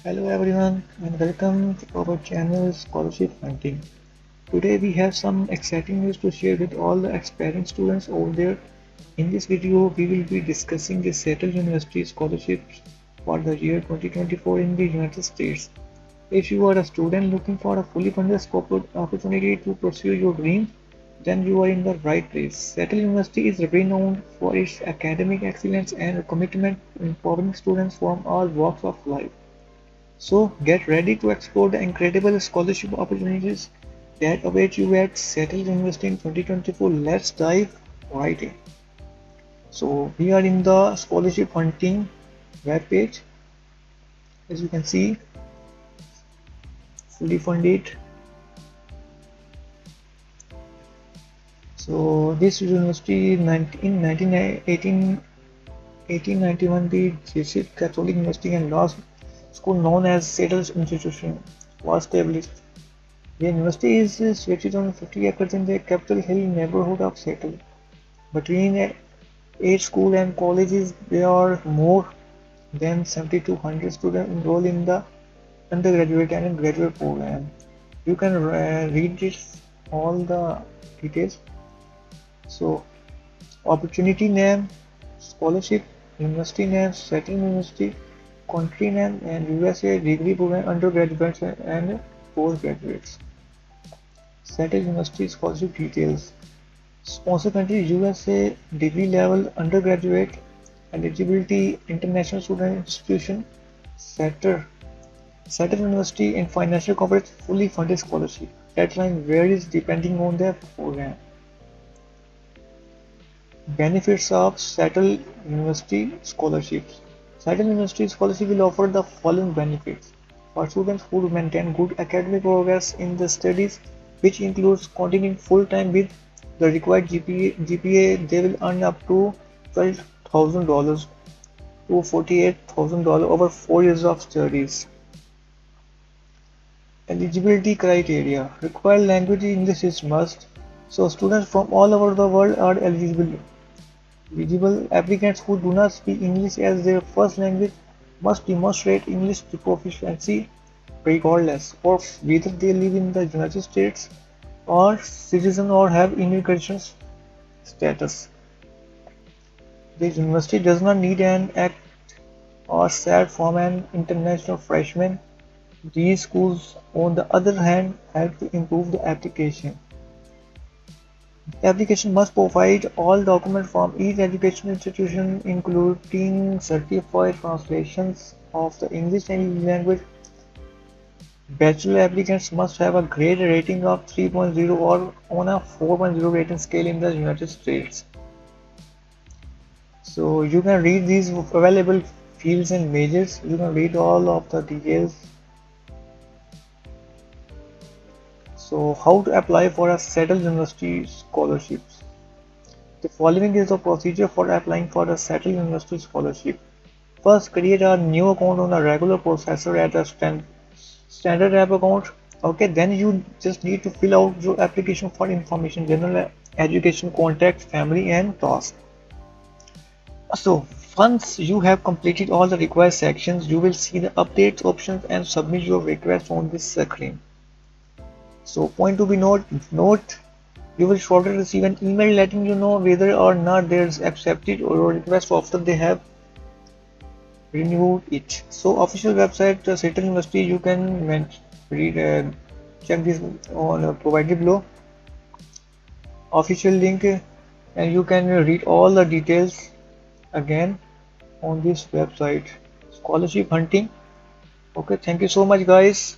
Hello everyone and welcome to our channel Scholarship Hunting. Today we have some exciting news to share with all the aspiring students over there. In this video we will be discussing the Seattle University scholarships for the year 2024 in the United States. If you are a student looking for a fully funded opportunity to pursue your dreams, then you are in the right place. Seattle University is renowned for its academic excellence and commitment to empowering students from all walks of life. So get ready to explore the incredible scholarship opportunities that await you at Settle University in 2024. Let's dive right in. So we are in the scholarship hunting web page. As you can see, fully funded. So this university in 1891, the Jesuit Catholic University and Law School known as Settle Institution was established. The university is situated on 50 acres in the Capitol Hill neighborhood of Seattle. Between each school and colleges, there are more than 7,200 students enrolled in the undergraduate and graduate program. You can read this all the details. So, opportunity name, scholarship, university name, setting university, country name, and USA degree program undergraduates and postgraduates. Setting university scholarship details. Sponsor country USA degree level undergraduate eligibility international student institution Satter University and financial coverage fully funded scholarship. Deadline varies depending on the program. Benefits of Settle University scholarships. Settle University scholarship will offer the following benefits for students who maintain good academic progress in the studies, which includes continuing full-time with the required GPA. They will earn up to $12,000 to $48,000 over 4 years of studies. Eligibility criteria. Required language English is must, so students from all over the world are eligible. Eligible applicants who do not speak English as their first language must demonstrate English proficiency regardless of whether they live in the United States or citizen or have immigration status. The university does not need an ACT or SAT from an international freshman. These schools, on the other hand, help to improve the application. The application must provide all documents from each educational institution, including certified translations of the English language. Bachelor applicants must have a grade rating of 3.0 or on a 4.0 rating scale in the United States. So you can read these available fields and majors. You can read all of the details. So how to apply for a Settle University scholarships. The following is the procedure for applying for a Settle University scholarship. First, create a new account on a regular processor at a standard app account. Okay, then you just need to fill out your application for information, general education, contact, family, and task. So once you have completed all the required sections, you will see the updates options and submit your request on this screen. So point to be note, you will shortly receive an email letting you know whether or not there's accepted or request after they have renewed it. So official website Seattle University, you can read check this on provided below. Official link and you can read all the details again on this website. Scholarship hunting. Okay, thank you so much guys.